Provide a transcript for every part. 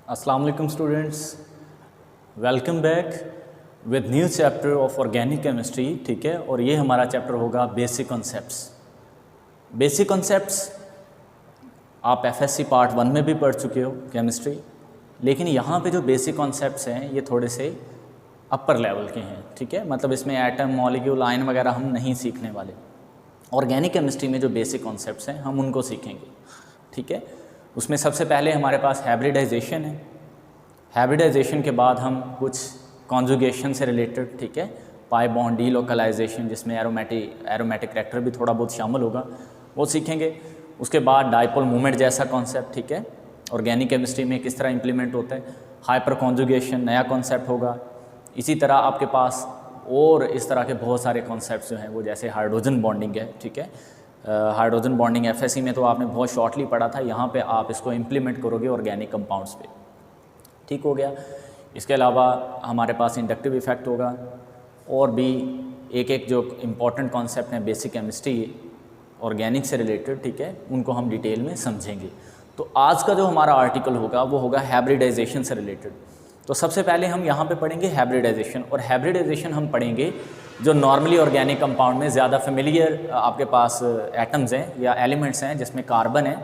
अस्सलाम वालेकुम students, welcome back with new chapter of organic chemistry. ठीक है, और ये हमारा चैप्टर होगा बेसिक कॉन्सेप्ट्स। बेसिक कॉन्सेप्ट्स आप एफएससी पार्ट 1 में भी पढ़ चुके हो केमिस्ट्री, लेकिन यहाँ पे जो बेसिक कॉन्सेप्ट्स हैं ये थोड़े से अपर लेवल के हैं। ठीक है, मतलब इसमें एटम, मॉलिक्यूल, आयन वगैरह हम नहीं सीखने वाले। ऑर्गेनिक केमिस्ट्री में जो बेसिक कॉन्सेप्ट्स हैं हम उनको सीखेंगे। ठीक है, उसमें सबसे पहले हमारे पास हाइब्रिडाइजेशन है। हाइब्रिडाइजेशन के बाद हम कुछ कॉन्जुगेशन से रिलेटेड, ठीक है, पाई बॉन्ड डीलोकलाइजेशन जिसमें एरोमेटिक करैक्टर भी थोड़ा बहुत शामिल होगा, वो सीखेंगे। उसके बाद डाइपोल मूवमेंट जैसा कॉन्सेप्ट, ठीक है, ऑर्गेनिक केमिस्ट्री में किस तरह इंप्लीमेंट होता है। हाइपर कॉन्जुगेशन नया कॉन्सेप्ट होगा। इसी तरह आपके पास और इस तरह के बहुत सारे कॉन्सेप्ट्स जो हैं वो, जैसे हाइड्रोजन बॉन्डिंग है। ठीक है, हाइड्रोजन बॉन्डिंग एफएससी में तो आपने बहुत शॉर्टली पढ़ा था, यहाँ पे आप इसको इम्प्लीमेंट करोगे ऑर्गेनिक कंपाउंड्स पे। ठीक हो गया। इसके अलावा हमारे पास इंडक्टिव इफेक्ट होगा और भी एक एक जो इम्पॉर्टेंट कॉन्सेप्ट हैं बेसिक केमिस्ट्री ऑर्गेनिक से रिलेटेड, ठीक है, उनको हम डिटेल में समझेंगे। तो आज का जो हमारा आर्टिकल होगा वो होगा हाइब्रिडाइजेशन से रिलेटेड। तो सबसे पहले हम यहाँ पे पढ़ेंगे हाइब्रिडाइजेशन, और हाइब्रिडाइजेशन हम पढ़ेंगे जो नॉर्मली ऑर्गेनिक कंपाउंड में ज़्यादा फेमिलियर आपके पास एटम्स हैं या एलिमेंट्स हैं, जिसमें कार्बन है,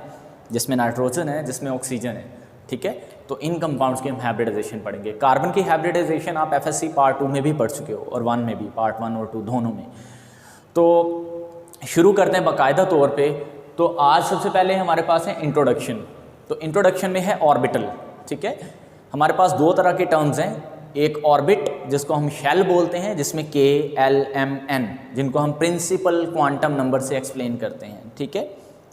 जिसमें नाइट्रोजन है, जिसमें ऑक्सीजन है। ठीक है, तो इन कंपाउंड्स की हम हाइब्रिडाइजेशन पढ़ेंगे। कार्बन की हाइब्रिडाइजेशन आप एफएससी पार्ट 2 में भी पढ़ चुके हो और 1 में भी, पार्ट 1 और 2 दोनों में। तो शुरू करते हैं बाकायदा तौर पे। तो आज सबसे पहले हमारे पास है इंट्रोडक्शन। तो इंट्रोडक्शन में है ऑर्बिटल। ठीक है, हमारे पास दो तरह के टर्म्स हैं, एक ऑर्बिट जिसको हम शेल बोलते हैं, जिसमें K, L, M, N, जिनको हम प्रिंसिपल क्वांटम नंबर से एक्सप्लेन करते हैं। ठीक है,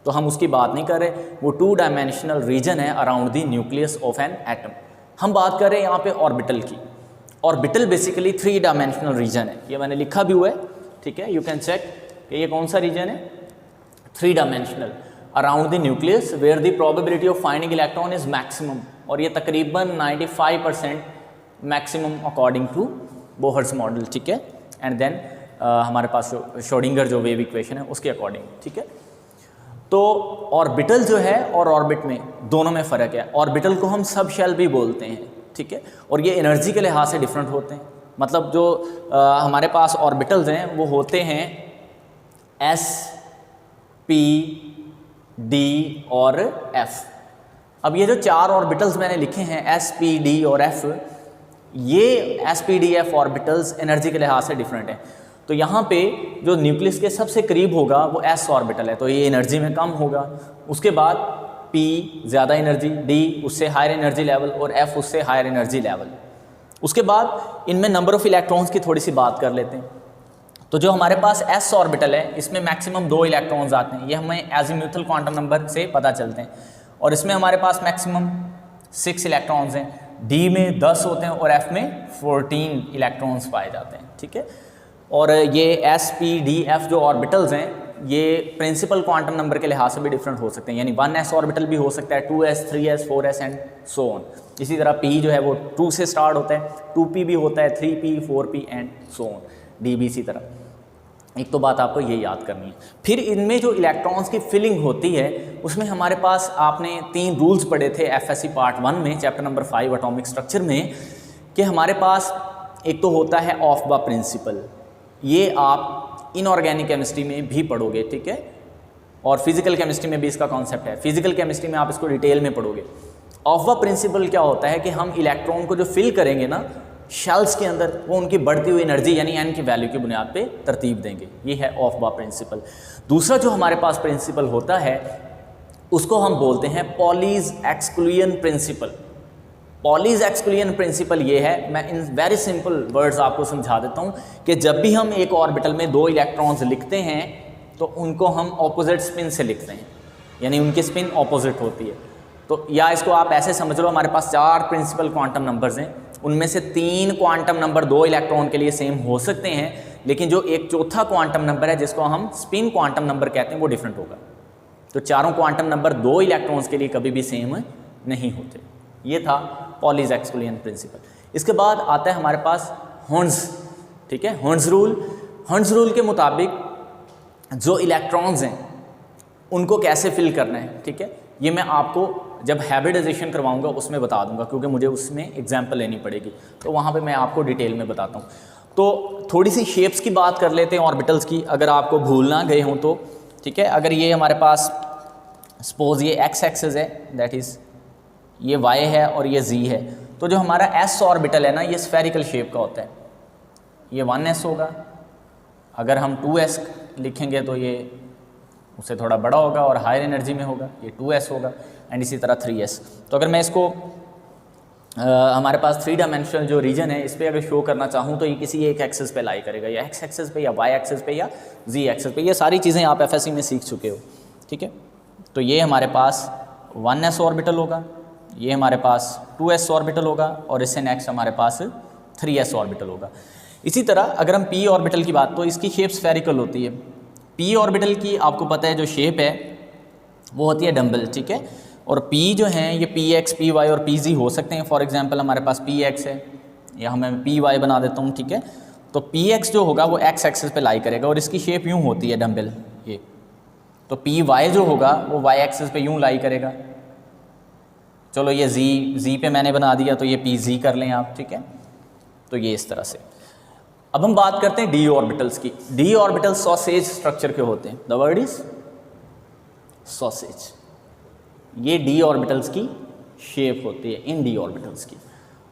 तो हम उसकी बात नहीं कर रहे, वो 2 डायमेंशनल रीजन है around the nucleus of an atom. हम बात कर रहे हैं यहाँ पे ऑर्बिटल की। ऑर्बिटल बेसिकली 3 डायमेंशनल रीजन है, ये मैंने लिखा भी हुआ है। ठीक है, यू कैन चेक कि ये कौन सा रीजन है, 3 dimensional around the nucleus where the probability of finding electron is maximum, और ये तकरीबन 95% maximum according to Bohr's model. ठीक है, एंड देन हमारे पास श्रोडिंगर जो वेव इक्वेशन है उसके अकॉर्डिंग। ठीक है, तो ऑर्बिटल जो है और ऑर्बिट में दोनों में फ़र्क है। ऑर्बिटल को हम सब शेल भी बोलते हैं। ठीक है, और ये एनर्जी के लिहाज से डिफरेंट होते हैं। मतलब जो हमारे पास ऑर्बिटल्स हैं वो होते हैं S, P, D और F। अब ये जो 4 ऑर्बिटल्स मैंने लिखे हैं S, P, D और F, ये S, P, D, F orbitals energy के लिहाज से डिफरेंट है। तो यहाँ पे जो न्यूक्लियस के सबसे करीब होगा वो S ऑर्बिटल है, तो ये एनर्जी में कम होगा। उसके बाद P ज़्यादा एनर्जी, D उससे हायर एनर्जी लेवल और F उससे हायर एनर्जी लेवल। उसके बाद इनमें नंबर ऑफ इलेक्ट्रॉन्स की थोड़ी सी बात कर लेते हैं। तो जो हमारे पास S ऑर्बिटल है इसमें मैक्सिमम 2 इलेक्ट्रॉन्स आते हैं, ये हमें एजीम्यूथल क्वांटम नंबर से पता चलते हैं। और इसमें हमारे पास मैक्सिमम 6 इलेक्ट्रॉन्स हैं, D में 10 होते हैं और F में 14 इलेक्ट्रॉन्स पाए जाते हैं। ठीक है, और ये S, P, D, F जो ऑर्बिटल्स हैं ये प्रिंसिपल क्वांटम नंबर के लिहाज से भी डिफरेंट हो सकते हैं, यानी 1s ऑर्बिटल भी हो सकता है, 2s, 3s, 4s and so on. इसी तरह P जो है वो 2 से स्टार्ट होता है, 2p भी होता है, 3p, 4p and so on. D भी इसी तरह। एक तो बात आपको ये याद करनी है। फिर इनमें जो इलेक्ट्रॉन्स की फिलिंग होती है उसमें हमारे पास आपने 3 रूल्स पढ़े थे एफएससी पार्ट 1 में, चैप्टर नंबर 5 एटॉमिक स्ट्रक्चर में, कि हमारे पास एक तो होता है ऑफ द प्रिंसिपल, ये आप इनऑर्गेनिक केमिस्ट्री में भी पढ़ोगे। ठीक है, और फिजिकल केमिस्ट्री में भी इसका कॉन्सेप्ट है, फिजिकल केमिस्ट्री में आप इसको डिटेल में पढ़ोगे। ऑफ द प्रिंसिपल क्या होता है कि हम इलेक्ट्रॉन को जो फिल करेंगे ना शेल्स के अंदर, वो उनकी बढ़ती हुई एनर्जी यानी एन की वैल्यू की बुनियाद पे तरतीब देंगे। ये है ऑफ द प्रिंसिपल। दूसरा जो हमारे पास प्रिंसिपल होता है उसको हम बोलते हैं Pauli's exclusion principle. Pauli's exclusion principle ये है, मैं इन वेरी सिंपल वर्ड्स आपको समझा देता हूँ, कि जब भी हम एक ऑर्बिटल में 2 इलेक्ट्रॉन्स लिखते हैं तो उनको हम ऑपोजिट स्पिन से लिखते हैं, यानी उनकी स्पिन ऑपोजिट होती है। तो या इसको आप ऐसे समझ लो, हमारे पास 4 प्रिंसिपल क्वांटम नंबर्स हैं, उनमें से 3 क्वांटम नंबर 2 इलेक्ट्रॉन के लिए सेम हो सकते हैं, लेकिन जो एक चौथा क्वांटम नंबर है जिसको हम स्पिन क्वांटम नंबर कहते हैं वो डिफरेंट होगा। तो चारों क्वांटम नंबर 2 इलेक्ट्रॉन्स के लिए कभी भी सेम नहीं होते। ये था पॉलीज एक्सक्लूजन प्रिंसिपल। इसके बाद आता है हमारे पास हर्ट्ज। ठीक है, हर्ट्ज रूल। हर्ट्ज रूल के मुताबिक जो इलेक्ट्रॉन्स हैं उनको कैसे फिल करना है, ठीक है, ये मैं आपको जब हाइब्रिडाइजेशन करवाऊंगा उसमें बता दूंगा, क्योंकि मुझे उसमें एग्जांपल लेनी पड़ेगी, तो वहाँ पे मैं आपको डिटेल में बताता हूँ। तो थोड़ी सी शेप्स की बात कर लेते हैं ऑर्बिटल्स की, अगर आपको भूल ना गए हों तो, ठीक है। अगर ये हमारे पास सपोज ये एक्स एक्सिस है, दैट इज़ ये वाई है और ये जी है, तो जो हमारा एस ऑर्बिटल है ना, ये स्फेरिकल शेप का होता है, ये 1s होगा। अगर हम 2s लिखेंगे तो ये उससे थोड़ा बड़ा होगा और हायर एनर्जी में होगा, ये 2s होगा, एंड इसी तरह 3s। तो अगर मैं इसको हमारे पास 3 डायमेंशनल जो रीजन है इस पर अगर शो करना चाहूँ तो ये किसी एक एक्सिस पे लाई करेगा, या एक्स एक्सिस पे, या वाई एक्सिस पे, या जी एक्सिस पे। ये सारी चीज़ें आप एफएससी में सीख चुके हो, ठीक है। तो ये हमारे पास 1s ऑर्बिटल होगा, ये हमारे पास 2s ऑर्बिटल होगा, और इससे नेक्स्ट हमारे पास 3s ऑर्बिटल होगा। इसी तरह अगर हम p ऑर्बिटल की बात, तो इसकी शेप स्फेरिकल होती है। p ऑर्बिटल की आपको पता है जो शेप है वो होती है डम्बल, ठीक है। और p जो हैं ये px, py और pz हो सकते हैं। फॉर एग्जांपल हमारे पास px है, या मैं py बना देता हूँ, ठीक है। तो px जो होगा वो x एक्सिस पे लाई करेगा और इसकी शेप यूँ होती है डम्बल ये। तो py जो होगा वो y एक्सिस पे यूँ लाई करेगा। चलो ये z पे मैंने बना दिया, तो ये pz कर लें आप, ठीक है। तो ये इस तरह से। अब हम बात करते हैं d ऑर्बिटल्स की। d ऑर्बिटल्स सॉसेज स्ट्रक्चर के होते हैं, द वर्ड इज सॉसेज। ये d ऑर्बिटल्स की शेप होती है इन d ऑर्बिटल्स की।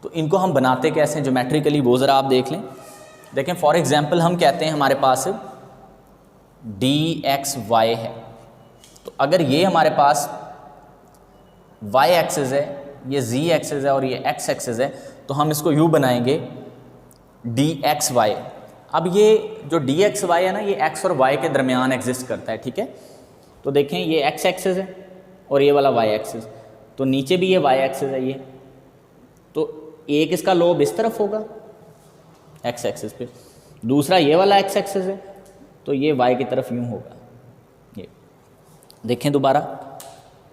तो इनको हम बनाते कैसे हैं ज्योमेट्रिकली, वो ज़रा आप देख लें। देखें फॉर एग्जांपल हम कहते हैं हमारे पास dxy है, तो अगर ये हमारे पास y एक्सिस है, ये z एक्सिस है और ये x एक्सिस है, तो हम इसको यूँ बनाएंगे dxy। अब ये जो dxy है ना, ये x और y के दरमियान एग्जिस्ट करता है, ठीक है। तो देखें ये x एक्सिस है और ये वाला y एक्सिस, तो नीचे भी ये y एक्सिस है ये, तो एक इसका लोब इस तरफ होगा x एक्सिस पे, दूसरा ये वाला x एक्सिस है, तो ये y की तरफ यूँ होगा। ये देखें दोबारा,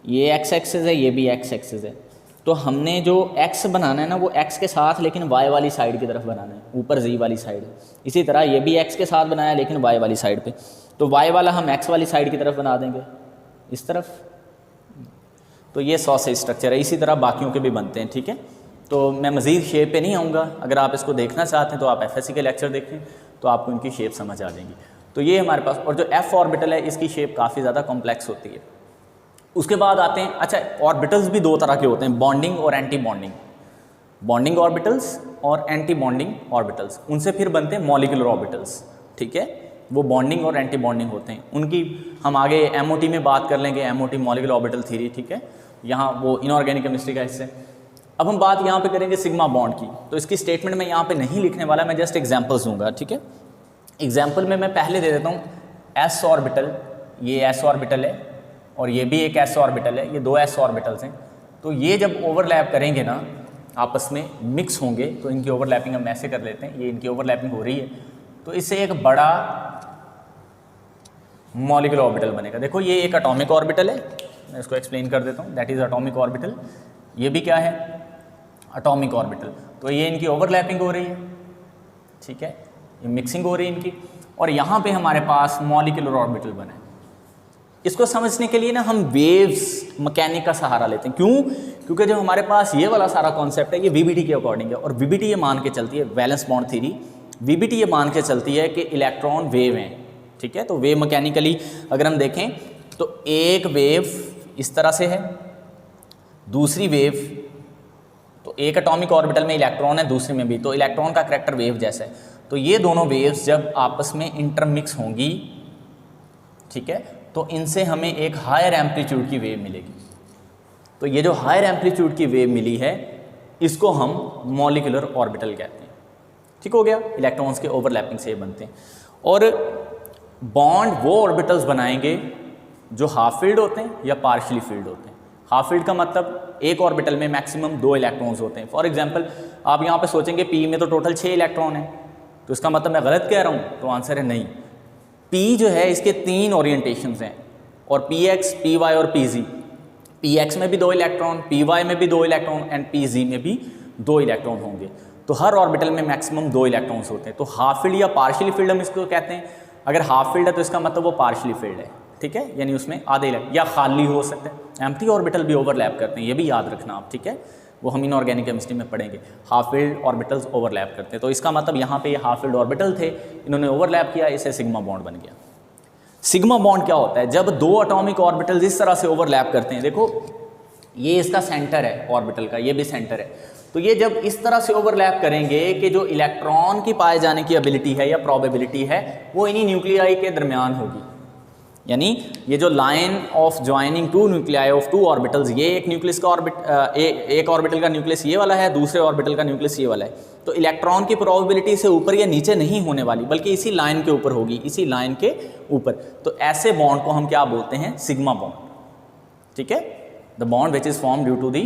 ये x एक्सिस है, ये भी x एक्सिस है। तो हमने जो x बनाना है ना, वो x के साथ लेकिन y वाली साइड की तरफ बनाना है, ऊपर z वाली साइड। इसी तरह ये भी x के साथ बनाया लेकिन y वाली साइड पे, तो y वाला हम x वाली साइड की तरफ बना देंगे इस तरफ। तो ये सॉसेज स्ट्रक्चर है। इसी तरह बाकियों के भी बनते हैं, ठीक है। तो मैं मज़ीद शेप पे नहीं आऊँगा, अगर आप इसको देखना चाहते हैं तो आप एफएससी के लेक्चर देखें, तो आपको इनकी शेप समझ आ जाएंगी। तो ये हमारे पास, और जो f ऑर्बिटल है इसकी शेप काफ़ी ज़्यादा कॉम्प्लेक्स होती है। उसके बाद आते हैं, अच्छा ऑर्बिटल्स भी 2 तरह के होते हैं, बॉन्डिंग और एंटी बॉन्डिंग। बॉन्डिंग ऑर्बिटल्स और एंटी बॉन्डिंग ऑर्बिटल्स, उनसे फिर बनते हैं मॉलिक्यूलर ऑर्बिटल्स, ठीक है। वो बॉन्डिंग और एंटी बॉन्डिंग होते हैं, उनकी हम आगे MOT में बात कर लेंगे, MOT मॉलिक्यूलर ऑर्बिटल थ्योरी, ठीक है। यहाँ वो इनऑर्गेनिक केमिस्ट्री का हिस्सा है। अब हम बात यहाँ पे करेंगे सिग्मा बॉन्ड की। तो इसकी स्टेटमेंट मैं यहाँ पे नहीं लिखने वाला, मैं जस्ट एग्जांपल्स दूंगा, ठीक है। एग्जांपल में मैं पहले दे देता हूँ s ऑर्बिटल, ये s ऑर्बिटल है और ये भी एक s ऑर्बिटल है, ये 2 s ऑर्बिटल्स हैं। तो ये जब ओवरलैप करेंगे ना, आपस में मिक्स होंगे, तो इनकी ओवरलैपिंग हम ऐसे कर लेते हैं, ये इनकी ओवरलैपिंग हो रही है, तो इससे एक बड़ा मॉलिक्यूलर ऑर्बिटल बनेगा। देखो ये एक एटॉमिक ऑर्बिटल है, मैं इसको एक्सप्लेन कर देता हूँ, दैट इज़ एटॉमिक ऑर्बिटल। ये भी क्या है, एटॉमिक ऑर्बिटल। तो ये इनकी ओवरलैपिंग हो रही है, ठीक है, ये मिक्सिंग हो रही है इनकी, और यहाँ पे हमारे पास मॉलिक्यूलर ऑर्बिटल बना है। इसको समझने के लिए ना हम वेव्स मैकेनिक का सहारा लेते हैं। क्यों? क्योंकि जो हमारे पास ये वाला सारा कॉन्सेप्ट है ये VBT के अकॉर्डिंग है, और VBT ये मान के चलती है, वैलेंस बॉन्ड थ्योरी, VBT ये मान के चलती है कि इलेक्ट्रॉन वेव हैं, ठीक है। तो वेव मैकेनिकली अगर हम देखें तो एक वेव इस तरह से है, दूसरी वेव, तो एक एटॉमिक ऑर्बिटल में इलेक्ट्रॉन है, दूसरी में भी, तो इलेक्ट्रॉन का करैक्टर वेव जैसा है। तो ये दोनों वेव्स जब आपस में इंटरमिक्स होंगी, ठीक है, तो इनसे हमें एक हायर एम्पलीट्यूड की वेव मिलेगी। तो ये जो हायर एम्पलीट्यूड की वेव मिली है इसको हम मॉलिक्यूलर ऑर्बिटल कहते हैं, ठीक हो गया। इलेक्ट्रॉन्स के ओवरलैपिंग से बनते हैं। और बॉन्ड वो ऑर्बिटल्स बनाएंगे जो हाफ फील्ड होते हैं या पार्शियली फील्ड होते हैं। हाफ फील्ड का मतलब एक ऑर्बिटल में मैक्सिमम 2 इलेक्ट्रॉन्स होते हैं। फॉर एग्जांपल आप यहाँ पे सोचेंगे P में तो टोटल 6 इलेक्ट्रॉन है, तो इसका मतलब मैं गलत कह रहा हूँ? तो आंसर है नहीं। P जो है इसके 3 ओरिएंटेशंस हैं, और Px, Py और Pz। Px में भी 2 इलेक्ट्रॉन, Py में भी 2 इलेक्ट्रॉन एंड Pz में भी 2 इलेक्ट्रॉन होंगे। तो हर ऑर्बिटल में मैक्सिमम 2 इलेक्ट्रॉन्स होते हैं। तो हाफ फील्ड या पार्शियली फील्ड हम इसको कहते हैं। अगर हाफ फील्ड है तो इसका मतलब वो पार्शियली फील्ड है, ठीक है, यानी उसमें आधे या खाली हो सकते हैं। एम्प्टी ऑर्बिटल भी ओवरलैप करते हैं, ये भी याद रखना आप, ठीक है, वो हम इनऑर्गेनिक केमिस्ट्री में पढ़ेंगे। हाफ फिल्ड ऑर्बिटल्स ओवरलैप करते हैं, तो इसका मतलब यहाँ पे ये हाफ फिल्ड ऑर्बिटल थे, इन्होंने ओवरलैप किया, इससे सिग्मा बॉन्ड बन गया। सिग्मा बॉन्ड क्या होता है? जब दो एटॉमिक ऑर्बिटल्स इस तरह से ओवरलैप करते हैं, देखो ये इसका सेंटर है ऑर्बिटल का, ये भी सेंटर है, तो ये जब इस तरह से ओवरलैप करेंगे कि जो इलेक्ट्रॉन की पाए जाने की एबिलिटी है या प्रोबेबिलिटी है वो इन्हीं न्यूक्लियाई के दरमियान होगी। यानी ये जो line of joining two nuclei of two orbitals, ये एक न्यूक्लियस का एक ऑर्बिटल का न्यूक्लियस ये वाला है, दूसरे ऑर्बिटल का न्यूक्लियस ये वाला है, तो इलेक्ट्रॉन की प्रोबेबिलिटी से ऊपर या नीचे नहीं होने वाली, बल्कि इसी लाइन के ऊपर होगी, इसी लाइन के ऊपर। तो ऐसे बॉन्ड को हम क्या बोलते हैं? सिग्मा बॉन्ड, ठीक है। The bond which is form due to the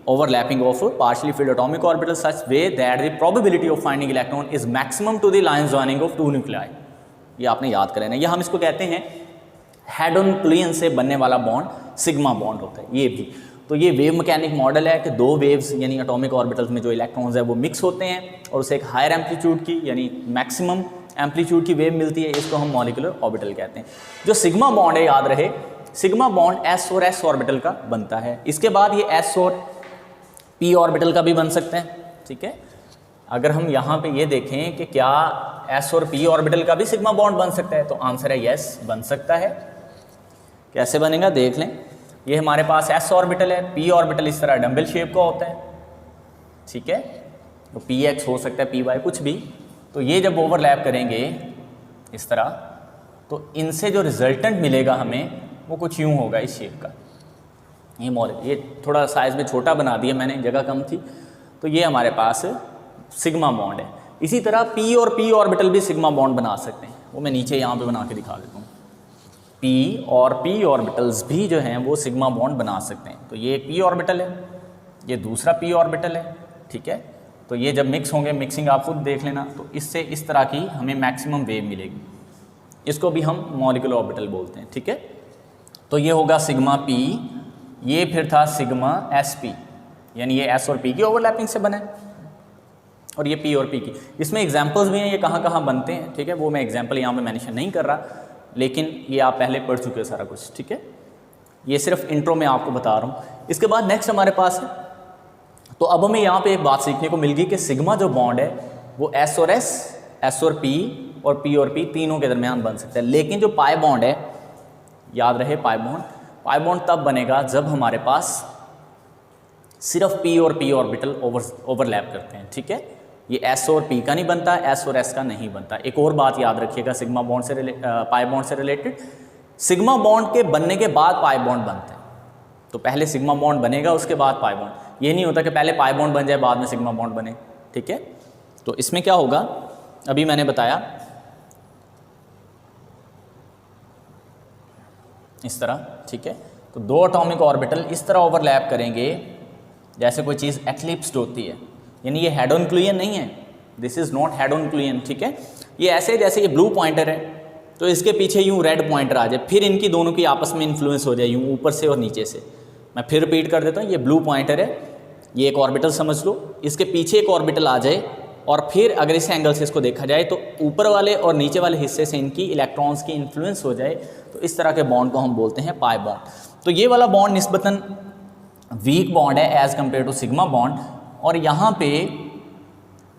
overlapping of partially filled atomic orbitals such way that the probability of finding electron is maximum to the line joining of two nuclei। ये आपने याद कर लेना, ये हम इसको कहते हैं हेड ऑन न्यूक्लियन से बनने वाला बॉन्ड सिग्मा बॉन्ड होता है। ये भी तो ये वेव मैकेनिक मॉडल है कि दो वेव्स यानी एटॉमिक ऑर्बिटल्स में जो इलेक्ट्रॉन्स है वो मिक्स होते हैं और उसे एक हायर एम्पलीट्यूड की यानी मैक्सिमम एम्पलीट्यूड की वेव मिलती है, इसको हम मॉलिक्यूलर ऑर्बिटल कहते हैं। जो सिग्मा बॉन्ड है, याद रहे, सिग्मा बॉन्ड एस और एस ऑर्बिटल का बनता है। इसके बाद ये एस और पी ऑर्बिटल का भी बन सकते हैं, ठीक है। अगर हम यहाँ पे ये देखें कि क्या एस और पी ऑर्बिटल का भी सिग्मा बॉन्ड बन सकता है, तो आंसर है यस, बन सकता है। कैसे बनेगा देख लें। ये हमारे पास एस ऑर्बिटल है, पी ऑर्बिटल इस तरह डम्बल शेप का होता है, ठीक है, तो पी एक्स हो सकता है, पी वाई, कुछ भी। तो ये जब ओवरलैप करेंगे इस तरह, तो इनसे जो रिजल्टेंट मिलेगा हमें वो कुछ यूँ होगा, इस शेप का। ये थोड़ा साइज़ में छोटा बना दिया मैंने, जगह कम थी, तो ये हमारे पास सिग्मा बॉन्ड है। इसी तरह पी और पी ऑर्बिटल भी सिग्मा बॉन्ड बना सकते हैं, वो मैं नीचे यहाँ पे बना के दिखा देता हूँ। पी और पी ऑर्बिटल्स भी जो हैं वो सिग्मा बॉन्ड बना सकते हैं। तो ये एक पी ऑर्बिटल है, ये दूसरा पी ऑर्बिटल है, ठीक है। तो ये जब मिक्स होंगे, मिक्सिंग आप खुद देख लेना, तो इससे इस तरह की हमें मैक्सिमम वेव मिलेगी। इसको भी हम मॉलिक्यूलर ऑर्बिटल बोलते हैं, ठीक है। तो ये होगा सिग्मा पी, ये फिर था सिग्मा एस पी, यानी ये एस और पी की ओवरलैपिंग से बना है, और ये पी और पी की। इसमें एग्जांपल्स भी हैं, ये कहाँ कहाँ बनते हैं, ठीक है, वो मैं एग्जांपल यहाँ पे मेंशन नहीं कर रहा, लेकिन ये आप पहले पढ़ चुके हो सारा कुछ, ठीक है। ये सिर्फ इंट्रो में आपको बता रहा हूँ। इसके बाद नेक्स्ट हमारे पास है, तो अब हमें यहाँ पे एक बात सीखने को मिल गई कि सिग्मा जो बॉन्ड है वो एस और एस, एस और पी और पी तीनों के दरमियान बन सकता है। लेकिन जो पाई बॉन्ड है, याद रहे, पाई बॉन्ड तब बनेगा जब हमारे पास सिर्फ पी और पी ऑर्बिटल ओवरलैप करते हैं, ठीक है। ये एस और पी का नहीं बनता, एस और एस का नहीं बनता। एक और बात याद रखिएगा सिग्मा बॉन्ड से पाई बॉन्ड से रिलेटेड, सिग्मा बॉन्ड के बनने के बाद पाई बॉन्ड बनते हैं। तो पहले सिग्मा बॉन्ड बनेगा, उसके बाद पाई बॉन्ड। ये नहीं होता कि पहले पाई बॉन्ड बन जाए बाद में सिग्मा बॉन्ड बने, ठीक है। तो इसमें क्या होगा, अभी मैंने बताया इस तरह, ठीक है। तो दो एटॉमिक ऑर्बिटल इस तरह ओवरलैप करेंगे जैसे कोई चीज़ एक्लिप्स्ड होती है, यानी ये हेड ऑन न्यूक्लियन नहीं है, this is not head on nucleon, ठीक है। ये ऐसे जैसे ये ब्लू पॉइंटर है, तो इसके पीछे यूँ रेड पॉइंटर आ जाए, फिर इनकी दोनों की आपस में इन्फ्लुएंस हो जाए यूँ ऊपर से और नीचे से। मैं फिर रिपीट कर देता हूँ, ये ब्लू पॉइंटर है, ये एक ऑर्बिटल समझ लो, इसके पीछे एक ऑर्बिटल आ जाए, और फिर अगर इस एंगल से इसको देखा जाए तो ऊपर वाले और नीचे वाले हिस्से से इनकी इलेक्ट्रॉन्स की इन्फ्लुएंस हो जाए, तो इस तरह के बॉन्ड को हम बोलते हैं पाई बॉन्ड। तो ये वाला बॉन्ड निस्बतन वीक बॉन्ड है as compare to sigma bond, और यहाँ पे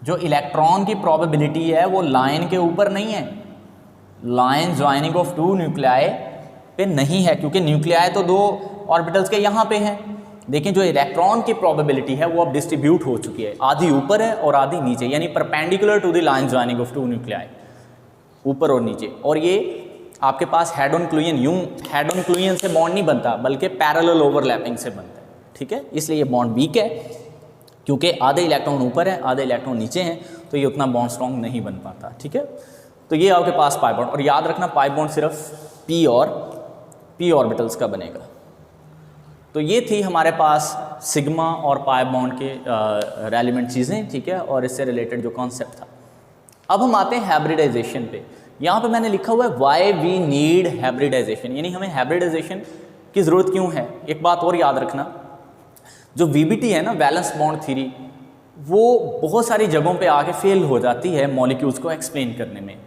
जो इलेक्ट्रॉन की प्रोबेबिलिटी है वो लाइन के ऊपर नहीं है, line joining of two nuclei पे नहीं है, क्योंकि न्यूक्लियाई तो दो ऑर्बिटल्स के यहाँ पे हैं। लेकिन जो इलेक्ट्रॉन की प्रोबेबिलिटी है वो अब डिस्ट्रीब्यूट हो चुकी है, आधी ऊपर है और आधी नीचे, यानी perpendicular to the line joining of two nuclei, ऊपर और नीचे। और ये आपके पास हेड ऑन न्यूक्लियन, यूं हेड ऑन न्यूक्लियन से बॉन्ड नहीं बनता, बल्कि पैरेलल ओवरलैपिंग से बनता है, ठीक है। इसलिए ये बॉन्ड वीक है, क्योंकि आधे इलेक्ट्रॉन ऊपर है, आधे इलेक्ट्रॉन नीचे हैं, तो ये उतना बॉन्ड स्ट्रॉन्ग नहीं बन पाता, ठीक है। तो ये आपके पास पाई बॉन्ड, और याद रखना पाई बॉन्ड सिर्फ पी और पी ऑर्बिटल्स का बनेगा। तो ये थी हमारे पास सिग्मा और पाई बॉन्ड के रेलिवेंट चीज़ें, ठीक है, और इससे रिलेटेड जो कॉन्सेप्ट था। अब हम आते हैं हाइब्रिडाइजेशन पे। यहाँ पे मैंने लिखा हुआ है व्हाई वी नीड हाइब्रिडाइजेशन, यानी हमें हाइब्रिडाइजेशन की ज़रूरत क्यों है। एक बात और याद रखना, जो वीबीटी है ना, वैलेंस बॉन्ड थ्योरी, वो बहुत सारी जगहों पे आके फेल हो जाती है मॉलिक्यूल्स को एक्सप्लेन करने में।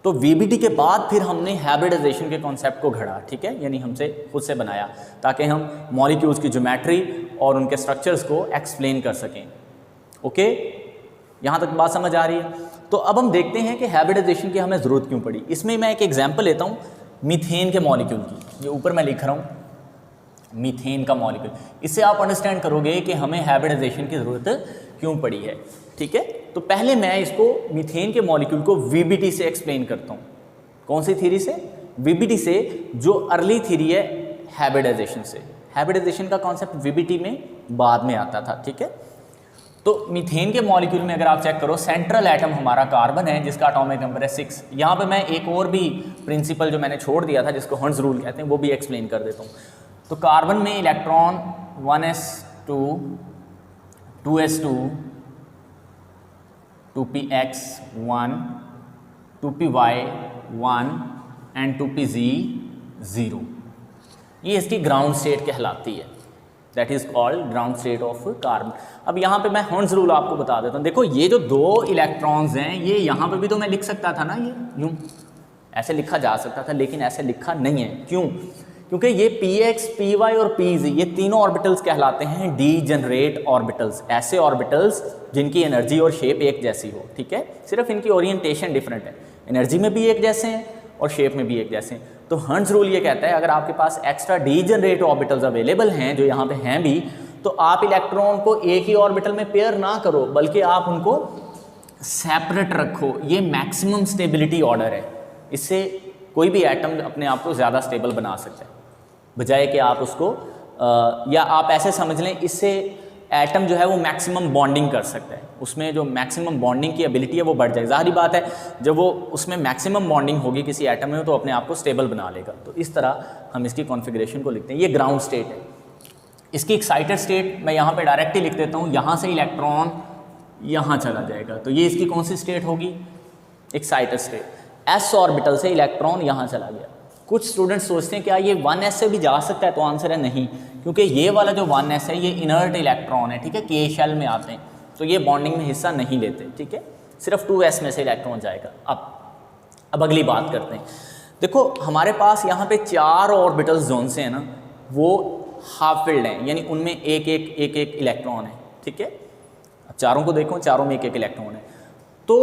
तो वीबीटी के बाद फिर हमने हाइब्रिडाइजेशन के कॉन्सेप्ट को घड़ा, ठीक है, यानी हमसे खुद से बनाया ताकि हम मॉलिक्यूल्स की ज्योमेट्री और उनके स्ट्रक्चर्स को एक्सप्लेन कर सकें। ओके, यहाँ तक बात समझ आ रही है? तो अब हम देखते हैं कि हाइब्रिडाइजेशन की हमें ज़रूरत क्यों पड़ी। इसमें मैं एक एग्जांपल लेता हूँ मीथेन के मॉलिक्यूल की, ये ऊपर मैं लिख रहा हूँ मीथेन का मॉलिक्यूल। इससे आप अंडरस्टैंड करोगे कि हमें हाइब्रिडाइजेशन की ज़रूरत क्यों पड़ी है, ठीक है। तो पहले मैं इसको मीथेन के मॉलिक्यूल को वीबीटी से एक्सप्लेन करता हूँ। कौन सी थ्योरी से? वीबीटी से, जो अर्ली थ्योरी है हाइब्रिडाइजेशन से। हाइब्रिडाइजेशन का कॉन्सेप्ट वीबीटी में बाद में आता था, ठीक है। तो मीथेन के मॉलिक्यूल में अगर आप चेक करो, सेंट्रल एटम हमारा कार्बन है जिसका एटॉमिक नंबर है 6। यहाँ पे मैं एक और भी प्रिंसिपल जो मैंने छोड़ दिया था जिसको हर्ट्ज रूल कहते हैं वो भी एक्सप्लेन कर देता हूँ। तो कार्बन में electron 1s2, 2s2, 2px1, 2py1 and 2pz0, ये इसकी ग्राउंड स्टेट कहलाती है। That is called ground state of carbon. अब यहाँ पे मैं हर्ट्ज रूल आपको बता देता हूँ। देखो ये जो दो इलेक्ट्रॉन्स हैं, ये यहाँ पे भी तो मैं लिख सकता था ना, ये यूँ ऐसे लिखा जा सकता था, लेकिन ऐसे लिखा नहीं है। क्यों? क्योंकि ये px, py और pz ये तीनों ऑर्बिटल्स कहलाते हैं डीजेनरेट ऑर्बिटल्स, ऐसे ऑर्बिटल्स जिनकी एनर्जी और शेप एक जैसी हो, ठीक है, सिर्फ इनकी ओरिएंटेशन डिफरेंट है। एनर्जी में भी एक जैसे हैं और शेप में भी एक जैसे हैं। तो हर्ट्ज रूल ये कहता है अगर आपके पास एक्स्ट्रा डीजेनरेट ऑर्बिटल्स अवेलेबल हैं, जो यहाँ पे हैं भी, तो आप इलेक्ट्रॉन को एक ही ऑर्बिटल में पेयर ना करो, बल्कि आप उनको सेपरेट रखो। ये मैक्सिमम स्टेबिलिटी ऑर्डर है। इससे कोई भी एटम अपने आप को ज़्यादा स्टेबल बना सकता है, बजाय कि आप उसको या आप ऐसे समझ लें, इससे एटम जो है वो मैक्सिमम बॉन्डिंग कर सकता है। उसमें जो मैक्सिमम बॉन्डिंग की एबिलिटी है वो बढ़ जाएगी। ज़ाहिर बात है, जब वो उसमें मैक्सिमम बॉन्डिंग होगी किसी एटम में, तो अपने आप को स्टेबल बना लेगा। तो इस तरह हम इसकी कॉन्फ़िगरेशन को लिखते हैं। ये ग्राउंड स्टेट है। इसकी एक्साइटेड स्टेट मैं यहाँ पे डायरेक्ट ही लिख देता हूँ। यहाँ से इलेक्ट्रॉन यहाँ चला जाएगा, तो ये इसकी कौन सी स्टेट होगी? Excited state. एस ऑर्बिटल से इलेक्ट्रॉन यहाँ चला गया। कुछ स्टूडेंट्स सोचते हैं क्या ये 1s से भी जा सकता है? तो आंसर है नहीं, क्योंकि ये वाला जो 1s है ये इनर्ट इलेक्ट्रॉन है, ठीक है, के शेल में आते हैं, तो ये बॉन्डिंग में हिस्सा नहीं लेते, ठीक है। सिर्फ 2s में से इलेक्ट्रॉन जाएगा। अब अगली बात करते हैं। देखो हमारे पास यहाँ पे 4 ऑर्बिटल जोन से है ना, वो हाफ फिल्ड हैं, यानी उनमें एक एक इलेक्ट्रॉन है, ठीक है। अब चारों को देखो, चारों में एक एक इलेक्ट्रॉन है, तो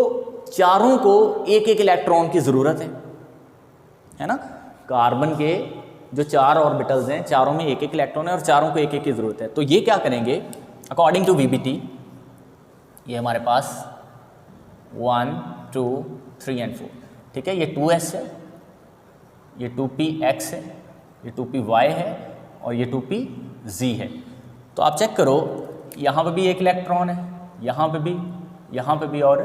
चारों को एक एक इलेक्ट्रॉन की ज़रूरत है ना। कार्बन के जो 4 ऑर्बिटल्स हैं, चारों में एक एक इलेक्ट्रॉन है और चारों को एक एक की ज़रूरत है। तो ये क्या करेंगे अकॉर्डिंग टू वीबीटी? ये हमारे पास 1, 2, 3 एंड 4, ठीक है। ये 2s है, ये 2px है, ये 2py है और ये 2pz है। तो आप चेक करो, यहाँ पे भी एक इलेक्ट्रॉन है, यहाँ पे भी और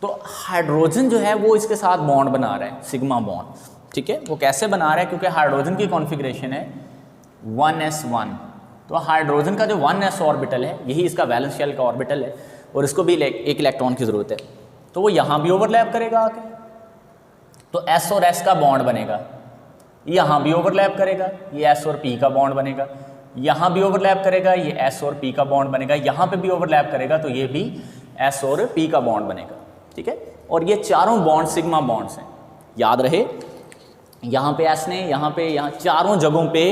तो हाइड्रोजन जो है वो इसके साथ बॉन्ड बना रहा है, सिग्मा बॉन्ड, ठीक है। वो कैसे बना रहा है? क्योंकि हाइड्रोजन की कॉन्फ़िगरेशन है 1s1। तो हाइड्रोजन का जो 1s ऑर्बिटल है, यही इसका वैलेंस शेल का ऑर्बिटल है और इसको भी एक इलेक्ट्रॉन की ज़रूरत है। तो वो यहाँ भी ओवरलैप करेगा आके, तो s और s का बॉन्ड बनेगा। यहाँ भी ओवरलैप करेगा, ये s और p का बॉन्ड बनेगा। यहाँ भी ओवरलैप करेगा, ये s और p का बॉन्ड बनेगा। यहाँ पे भी ओवरलैप करेगा, तो ये भी s और p का बॉन्ड बनेगा, ठीक है। और ये चारों बॉन्ड सिग्मा बॉन्ड्स हैं, याद रहे। यहाँ पे s ने, यहाँ चारों जगहों पे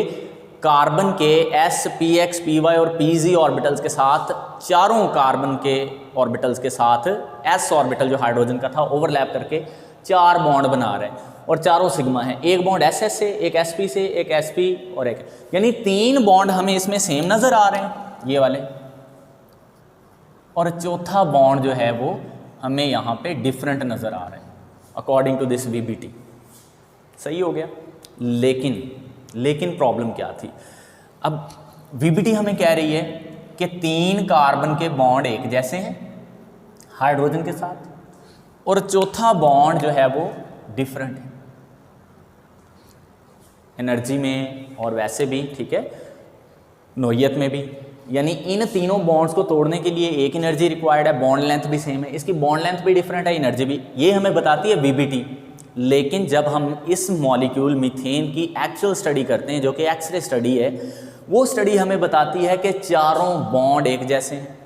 कार्बन के s, px, py और pz ऑर्बिटल्स के साथ, चारों कार्बन के ऑर्बिटल्स के साथ s ऑर्बिटल जो हाइड्रोजन का था ओवरलैप करके 4 बॉन्ड बना रहे हैं और चारों सिग्मा है। एक बॉन्ड ss से, एक sp से, एक sp और एक, यानी 3 बॉन्ड हमें इसमें सेम नज़र आ रहे हैं, ये वाले, और चौथा बॉन्ड जो है वो हमें यहाँ पे डिफरेंट नज़र आ रहे हैं अकॉर्डिंग टू दिस वीबीटी। सही हो गया। लेकिन प्रॉब्लम क्या थी? अब वीबीटी हमें कह रही है कि 3 कार्बन के बॉन्ड एक जैसे हैं हाइड्रोजन के साथ, और चौथा बॉन्ड जो है वो डिफरेंट है एनर्जी में और वैसे भी, ठीक है, नोयत में भी। यानी इन तीनों बॉन्ड्स को तोड़ने के लिए एक एनर्जी रिक्वायर्ड है, बॉन्ड लेंथ भी सेम है, इसकी बॉन्ड लेंथ भी डिफरेंट है, एनर्जी भी। ये हमें बताती है वीबीटी। लेकिन जब हम इस मॉलिक्यूल मीथेन की एक्चुअल स्टडी करते हैं, जो कि एक्सरे स्टडी है, वो स्टडी हमें बताती है कि चारों बॉन्ड एक जैसे हैं,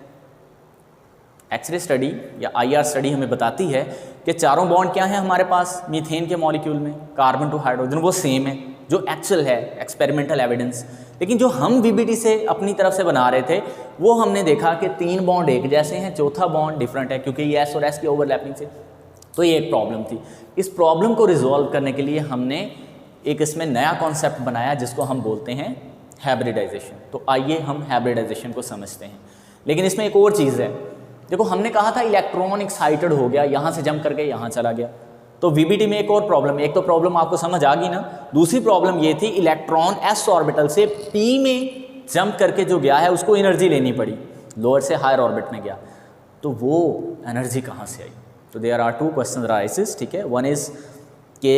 एक्सरे स्टडी या IR स्टडी हमें बताती है कि चारों बॉन्ड क्या हैं हमारे पास मीथेन के मॉलिक्यूल में, कार्बन टू हाइड्रोजन वो सेम है जो एक्चुअल है, एक्सपेरिमेंटल एविडेंस। लेकिन जो हम VBT से अपनी तरफ से बना रहे थे वो हमने देखा कि 3 बॉन्ड एक जैसे हैं, चौथा बॉन्ड डिफरेंट है क्योंकि ये S और S की ओवरलैपिंग से। तो ये एक प्रॉब्लम थी। इस प्रॉब्लम को रिजॉल्व करने के लिए हमने एक इसमें नया कॉन्सेप्ट बनाया जिसको हम बोलते हैं हाइब्रिडाइजेशन। तो आइए हम हाइब्रिडाइजेशन को समझते हैं। लेकिन इसमें एक और चीज़ है, देखो हमने कहा था इलेक्ट्रॉन एक्साइटेड हो गया, यहाँ से जंप करके यहाँ चला गया। तो VBT में एक और प्रॉब्लम, एक तो प्रॉब्लम आपको समझ आ गई ना, दूसरी प्रॉब्लम ये थी इलेक्ट्रॉन S ऑर्बिटल से P में जंप करके जो गया है उसको एनर्जी लेनी पड़ी, लोअर से हायर ऑर्बिट में गया, तो वो एनर्जी कहाँ से आई। तो देयर आर 2 क्वेश्चन राइजेस, ठीक है। वन इज़ के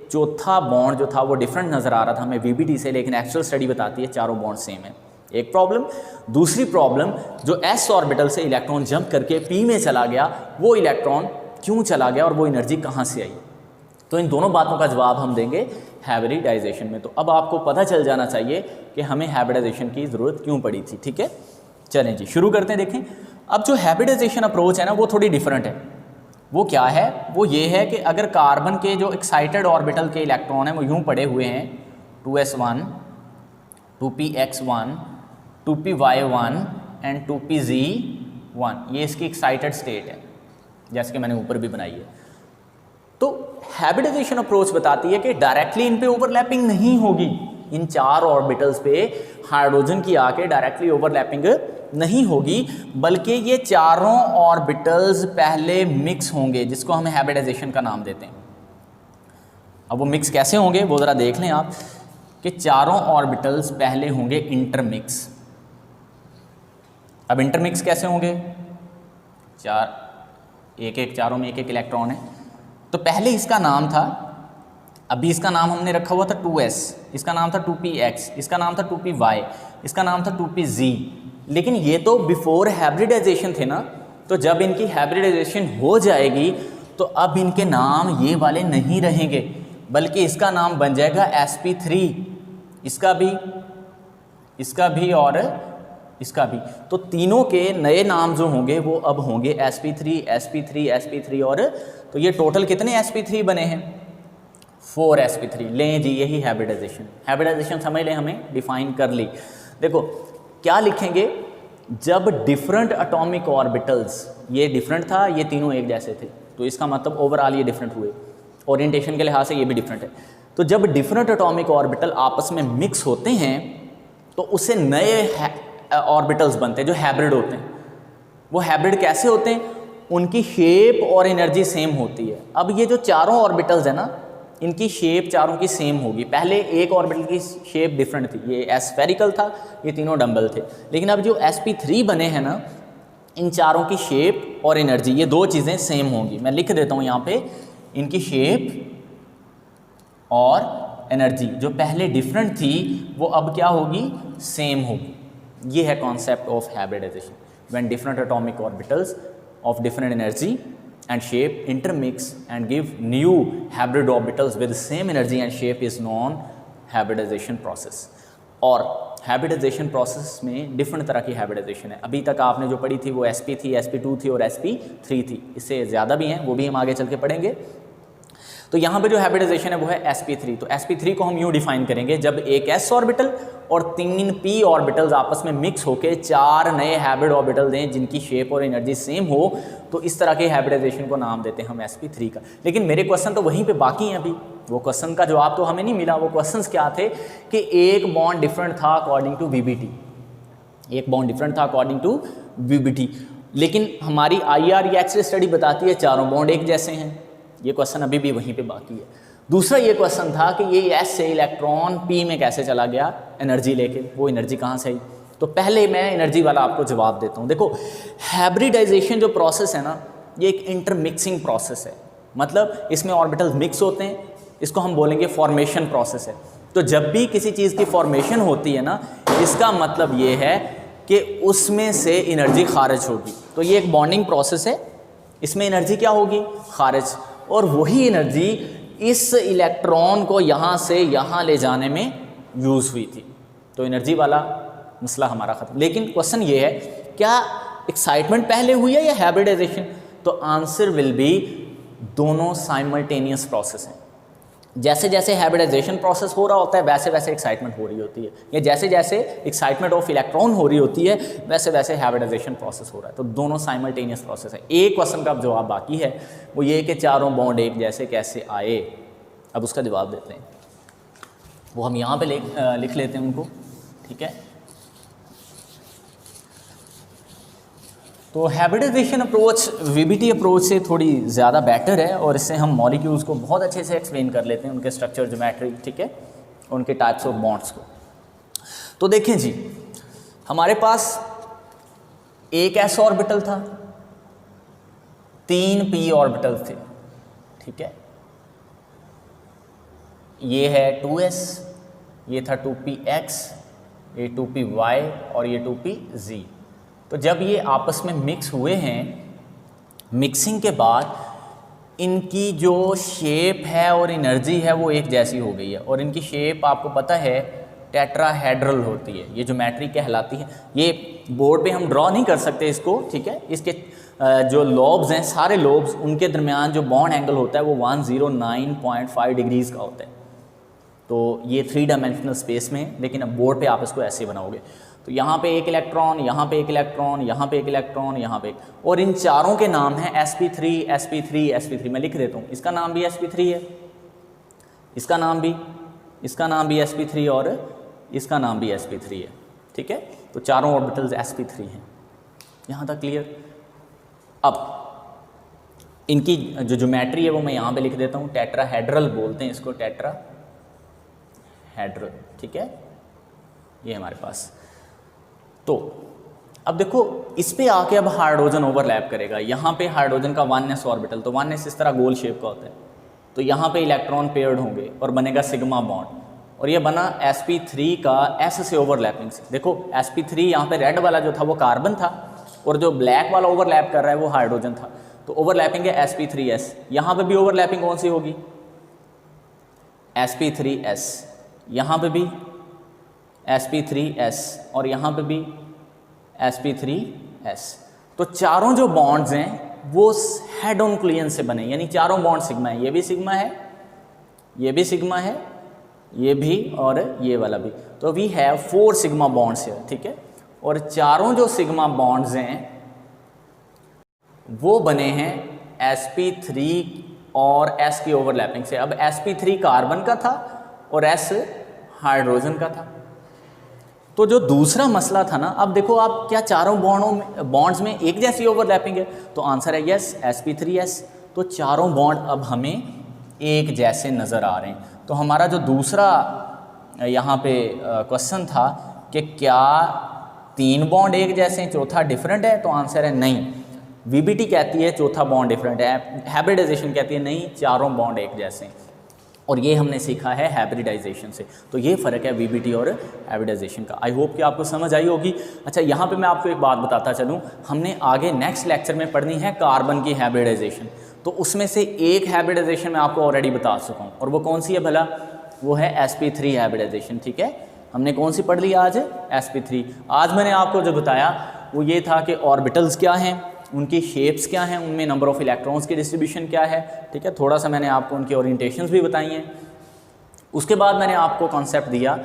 चौथा बॉन्ड जो था वो डिफरेंट नज़र आ रहा था हमें VBT से, लेकिन एक्चुअल स्टडी बताती है चारों बॉन्ड सेम है, एक प्रॉब्लम। दूसरी प्रॉब्लम जो S ऑर्बिटल से इलेक्ट्रॉन जंप करके P में चला गया, वो इलेक्ट्रॉन क्यों चला गया और वो एनर्जी कहाँ से आई। तो इन दोनों बातों का जवाब हम देंगे हाइब्रिडाइजेशन में। तो अब आपको पता चल जाना चाहिए कि हमें हाइब्रिडाइजेशन की ज़रूरत क्यों पड़ी थी, ठीक है। चलें जी शुरू करते हैं। देखें अब जो हाइब्रिडाइजेशन अप्रोच है ना वो थोड़ी डिफरेंट है। वो क्या है, वो ये है कि अगर कार्बन के जो एक्साइटेड ऑर्बिटल के इलेक्ट्रॉन हैं वो यूँ पड़े हुए हैं 2s1, 2px1, 2py1 and 2pz1, ये इसकी एक्साइटेड स्टेट है जैसे कि मैंने ऊपर भी बनाई है। तो हाइब्रिडाइजेशन अप्रोच बताती है कि डायरेक्टली इन पे ओवरलैपिंग नहीं होगी, इन 4 ऑर्बिटल्स पे हाइड्रोजन की आके डायरेक्टली ओवरलैपिंग नहीं होगी, बल्कि ये चारों ऑर्बिटल्स पहले मिक्स होंगे जिसको हम हाइब्रिडाइजेशन का नाम देते हैं। अब वो मिक्स कैसे होंगे वो ज़रा देख लें आप, कि चारों ऑर्बिटल्स पहले होंगे इंटरमिक्स। अब इंटरमिक्स कैसे होंगे, चारों में एक एक इलेक्ट्रॉन है। तो पहले इसका नाम था, अभी इसका नाम हमने रखा हुआ था 2s, इसका नाम था 2px, इसका नाम था 2py, इसका नाम था 2pz। लेकिन ये तो बिफोर हाइब्रिडाइजेशन थे ना, तो जब इनकी हाइब्रिडाइजेशन हो जाएगी तो अब इनके नाम ये वाले नहीं रहेंगे, बल्कि इसका नाम बन जाएगा sp3, इसका भी और इसका भी। तो तीनों के नए नाम जो होंगे वो अब होंगे sp3, sp3, sp3 और तो ये टोटल कितने sp3 बने हैं, 4 sp3। लें जी यही हाइब्रिडाइजेशन समझ लें, हमें डिफाइन कर ली। देखो क्या लिखेंगे, जब डिफरेंट एटॉमिक ऑर्बिटल्स, ये डिफरेंट था, ये तीनों एक जैसे थे, तो इसका मतलब ओवरऑल ये डिफरेंट हुए, ओरिएंटेशन के लिहाज से ये भी डिफरेंट है। तो जब डिफरेंट एटॉमिक ऑर्बिटल आपस में मिक्स होते हैं तो उससे नए ऑर्बिटल्स बनते हैं जो हाइब्रिड होते हैं। वो हाइब्रिड कैसे होते हैं, उनकी शेप और एनर्जी सेम होती है। अब ये जो चारों ऑर्बिटल्स है ना, इनकी शेप चारों की सेम होगी। पहले एक ऑर्बिटल की शेप डिफरेंट थी, ये स्फेरिकल था, ये तीनों डंबल थे। लेकिन अब जो sp3 बने हैं ना, इन चारों की शेप और एनर्जी ये 2 चीज़ें सेम होंगी। मैं लिख देता हूँ यहाँ पे, इनकी शेप और एनर्जी जो पहले डिफरेंट थी वो अब क्या होगी, सेम होगी। ये है concept of hybridization, when different atomic orbitals of different energy and shape intermix and give new hybrid orbitals with the same energy and shape is known hybridization process। और hybridization process में different तरह की hybridization है। अभी तक आपने जो पढ़ी थी वो sp थी, sp2 थी और sp3 थी, इससे ज़्यादा भी हैं, वो भी हम आगे चल के पढ़ेंगे। तो यहाँ पे जो हाइब्रिडाइजेशन है वो है sp3। तो sp3 को हम यूँ डिफाइन करेंगे, जब एक s ऑर्बिटल और 3 p ऑर्बिटल्स आपस में मिक्स होकर 4 नए हाइब्रिड ऑर्बिटल दें जिनकी शेप और एनर्जी सेम हो, तो इस तरह के हाइब्रिडाइजेशन को नाम देते हैं हम sp3 का। लेकिन मेरे क्वेश्चन तो वहीं पे बाकी हैं अभी, वो क्वेश्चन का जवाब तो हमें नहीं मिला। वो क्वेश्चंस क्या थे कि एक बॉन्ड डिफरेंट था अकॉर्डिंग टू VBT, एक बॉन्ड डिफरेंट था अकॉर्डिंग टू VBT, लेकिन हमारी IR या एक्सरे स्टडी बताती है चारों बॉन्ड एक जैसे हैं। ये क्वेश्चन अभी भी वहीं पे बाकी है। दूसरा ये क्वेश्चन था कि ये S से इलेक्ट्रॉन P में कैसे चला गया एनर्जी लेके, वो एनर्जी कहाँ से आई। तो पहले मैं एनर्जी वाला आपको जवाब देता हूँ। देखो हाइब्रिडाइजेशन जो प्रोसेस है ना, ये एक इंटरमिक्सिंग प्रोसेस है, मतलब इसमें ऑर्बिटल्स मिक्स होते हैं, इसको हम बोलेंगे फॉर्मेशन प्रोसेस है। तो जब भी किसी चीज़ की फॉर्मेशन होती है ना, इसका मतलब ये है कि उसमें से एनर्जी खारिज होगी। तो ये एक बॉन्डिंग प्रोसेस है, इसमें एनर्जी क्या होगी, खारिज, और वही एनर्जी इस इलेक्ट्रॉन को यहाँ से यहाँ ले जाने में यूज़ हुई थी। तो एनर्जी वाला मसला हमारा ख़त्म। लेकिन क्वेश्चन ये है, क्या एक्साइटमेंट पहले हुई है या हाइब्रिडाइजेशन? तो आंसर विल बी दोनों साइमल्टेनियस प्रोसेस हैं। जैसे जैसे हाइब्रिडाइजेशन प्रोसेस हो रहा होता है वैसे वैसे एक्साइटमेंट हो रही होती है, या जैसे जैसे एक्साइटमेंट ऑफ इलेक्ट्रॉन हो रही होती है वैसे वैसे हाइब्रिडाइजेशन प्रोसेस हो रहा है। तो दोनों साइमल्टेनियस प्रोसेस है। एक क्वेश्चन का जवाब बाकी है, वो ये कि चारों बॉन्ड एक जैसे कैसे आए। अब उसका जवाब देते हैं, वो हम यहाँ पे लिख लेते हैं उनको, ठीक है। तो हाइब्रिडाइजेशन अप्रोच वीबीटी अप्रोच से थोड़ी ज़्यादा बेटर है, और इससे हम मॉलिक्यूल्स को बहुत अच्छे से एक्सप्लेन कर लेते हैं, उनके स्ट्रक्चर, ज्योमेट्री, ठीक है, उनके टाइप्स ऑफ बॉन्ड्स को। तो देखें जी, हमारे पास एक s ऑर्बिटल था, 3 p ऑर्बिटल थे, ठीक है। ये है 2s, ये था 2px, ये 2py और ये 2pz। तो जब ये आपस में मिक्स हुए हैं, मिक्सिंग के बाद इनकी जो शेप है और एनर्जी है वो एक जैसी हो गई है, और इनकी शेप आपको पता है टेट्राहेड्रल होती है, ये ज्योमेट्री कहलाती है। ये बोर्ड पे हम ड्रॉ नहीं कर सकते इसको, ठीक है। इसके जो लॉब्स हैं, सारे लॉब्स, उनके दरमियान जो बॉन्ड एंगल होता है वो 109.5 डिग्रीज़ का होता है। तो ये 3 डायमेंशनल स्पेस में है, लेकिन अब बोर्ड पे आप इसको ऐसे बनाओगे। तो यहाँ पे एक इलेक्ट्रॉन, यहाँ पे एक इलेक्ट्रॉन, यहाँ पे एक इलेक्ट्रॉन, यहाँ पे एक, और इन चारों के नाम हैं sp3 sp3 sp3। मैं लिख देता हूँ, इसका नाम भी sp3 है, इसका नाम भी sp3 और इसका नाम भी sp3 है, ठीक है। तो चारों ऑर्बिटल्स sp3 हैं। यहाँ तक क्लियर? अब इनकी जो ज्योमेट्री है वो मैं यहाँ पे लिख देता हूँ, टेट्राहेड्रल बोलते हैं इसको, टेट्राहेड्रल, ठीक है। ये हमारे पास। तो अब देखो, इस पे आके अब हाइड्रोजन ओवरलैप करेगा। यहाँ पे हाइड्रोजन का 1s ऑर्बिटल, तो 1s इस तरह गोल शेप का होता है, तो यहाँ पे इलेक्ट्रॉन पेयर्ड होंगे और बनेगा सिग्मा बॉन्ड, और ये बना sp3 का s से ओवरलैपिंग से। देखो sp3 यहाँ पे रेड वाला जो था वो कार्बन था, और जो ब्लैक वाला ओवरलैप कर रहा है वो हाइड्रोजन था। तो ओवरलैपिंग है sp3s। यहाँ पे भी ओवरलैपिंग कौन सी होगी? sp3s, यहाँ पे भी sp3s, और यहाँ पे भी sp3s। तो चारों जो बॉन्ड्स हैं वो हेड ऑन क्लियन से बने, यानी चारों बॉन्ड सिग्मा है। ये भी सिग्मा है, ये भी सिग्मा है, ये भी, और ये वाला भी। तो वी हैव 4 सिग्मा बॉन्ड्स है, ठीक है। और चारों जो सिग्मा बॉन्ड्स हैं वो बने हैं sp3 और s की ओवरलैपिंग से। अब sp3 कार्बन का था और s हाइड्रोजन का था। तो जो दूसरा मसला था ना, अब देखो आप, क्या चारों बॉन्ड्स में एक जैसी ओवरलैपिंग है? तो आंसर है यस, sp3s। तो चारों बॉन्ड अब हमें एक जैसे नज़र आ रहे हैं। तो हमारा जो दूसरा यहाँ पे क्वेश्चन था कि क्या 3 बॉन्ड एक जैसे हैं, चौथा डिफरेंट है? तो आंसर है नहीं। वीबीटी कहती है चौथा बॉन्ड डिफरेंट है, हाइब्रिडाइजेशन कहती है नहीं, चारों बॉन्ड एक जैसे हैं। और ये हमने सीखा है हाइब्रिडाइजेशन से। तो ये फ़र्क है वीबीटी और हाइब्रिडाइजेशन का। आई होप कि आपको समझ आई होगी। अच्छा, यहाँ पे मैं आपको एक बात बताता चलूँ, हमने आगे नेक्स्ट लेक्चर में पढ़नी है कार्बन की हाइब्रिडाइजेशन। तो उसमें से एक हाइब्रिडाइजेशन मैं आपको ऑलरेडी बता चुका हूँ, और वो कौन सी है भला? वो है sp3 हाइब्रिडाइजेशन, ठीक है। हमने कौन सी पढ़ ली आज? sp3। आज मैंने आपको जो बताया वो ये था कि ऑर्बिटल्स क्या हैं, उनकी शेप्स क्या हैं, उनमें नंबर ऑफ़ इलेक्ट्रॉन्स की डिस्ट्रीब्यूशन क्या है, ठीक है। थोड़ा सा मैंने आपको उनकी ओरिएंटेशंस भी बताई हैं। उसके बाद मैंने आपको कॉन्सेप्ट दिया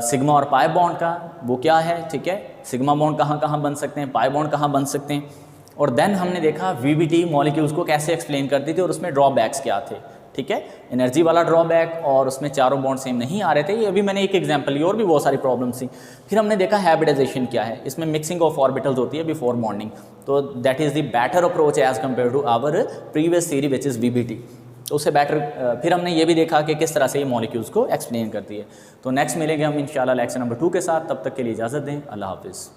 सिग्मा और पाई बॉन्ड का, वो क्या है, ठीक है। सिग्मा बॉन्ड कहाँ कहाँ बन सकते हैं, पाई बॉन्ड कहाँ बन सकते हैं। और देन हमने देखा वीबीटी मॉलिक्यूल्स को कैसे एक्सप्लेन करती थी और उसमें ड्रॉबैक्स क्या थे, ठीक है। एनर्जी वाला ड्रॉबैक, और उसमें चारों बॉन्ड सेम नहीं आ रहे थे। ये अभी मैंने एक एग्जांपल ली, और भी बहुत सारी प्रॉब्लम्स थी। फिर हमने देखा हाइब्रिडाइजेशन क्या है, इसमें मिक्सिंग ऑफ ऑर्बिटल्स होती है बिफोर बॉन्डिंग। तो that is the better approach as compare to our previous theory which is VBT. तो उससे बेटर फिर हमने ये भी देखा कि किस तरह से ये मॉलिक्यूल्स को एक्सप्लेन करती है। तो नेक्स्ट मिलेंगे हम इंशाल्लाह लेक्चर नंबर 2 के साथ। तब तक के लिए इजाज़त दें। अल्लाह हाफिज़।